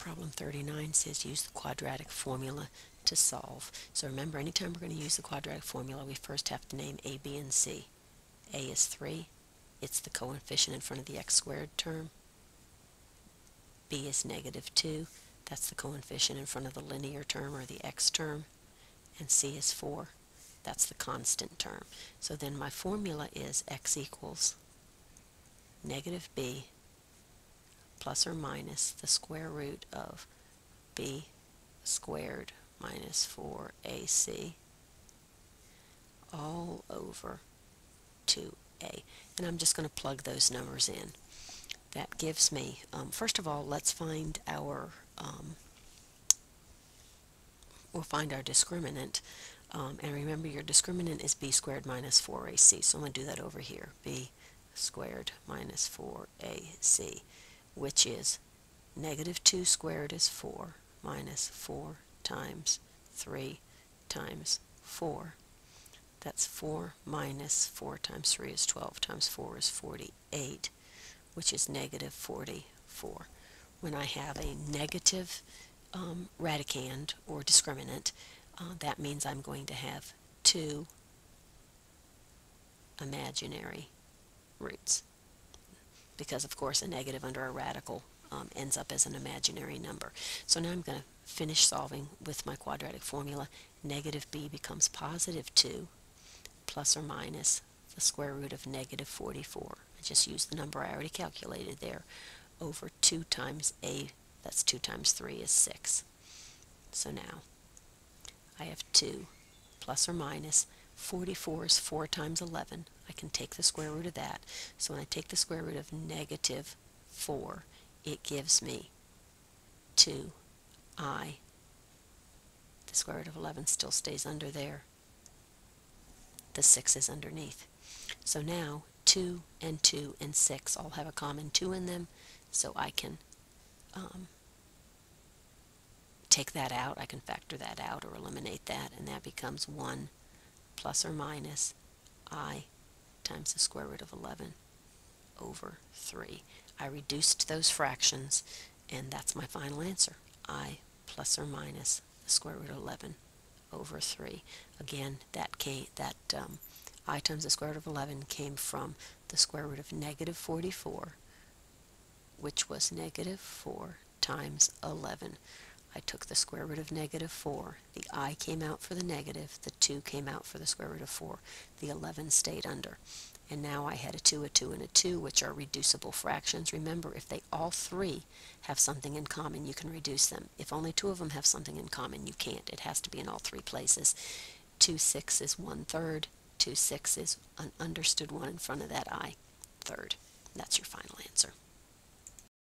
Problem 39 says use the quadratic formula to solve. So remember, anytime we're going to use the quadratic formula, we first have to name a, b, and c. A is 3. It's the coefficient in front of the x squared term. B is negative 2. That's the coefficient in front of the linear term or the x term. And c is 4. That's the constant term. So then my formula is x equals negative b plus or minus the square root of b squared minus 4ac all over 2a. And I'm just going to plug those numbers in. That gives me, first of all, let's find our, we'll find our discriminant. And remember, your discriminant is b squared minus 4ac. So I'm going to do that over here. B squared minus 4ac, which is negative 2 squared is 4 minus 4 times 3 times 4. That's 4 minus 4 times 3 is 12 times 4 is 48, which is negative 44. When I have a negative radicand or discriminant, that means I'm going to have two imaginary roots, because of course a negative under a radical ends up as an imaginary number. So now I'm going to finish solving with my quadratic formula. Negative b becomes positive 2 plus or minus the square root of negative 44. I just used the number I already calculated there, over 2 times a, that's 2 times 3 is 6. So now I have 2 plus or minus 44 is 4 times 11. I can take the square root of that. So when I take the square root of negative 4, it gives me 2i. The square root of 11 still stays under there. The 6 is underneath. So now 2 and 2 and 6 all have a common 2 in them, so I can take that out. I can factor that out or eliminate that, and that becomes 1 plus or minus I times the square root of 11 over 3. I reduced those fractions, and that's my final answer. I plus or minus the square root of 11 over 3. Again, I times the square root of 11 came from the square root of negative 44, which was negative 4 times 11. I took the square root of negative 4. The I came out for the negative. The 2 came out for the square root of 4. The 11 stayed under. And now I had a 2, and a 2, which are reducible fractions. Remember, if they all three have something in common, you can reduce them. If only 2 of them have something in common, you can't. It has to be in all 3 places. 2 6 is 1/3. 2 6 is an understood 1 in front of that I, third. That's your final answer.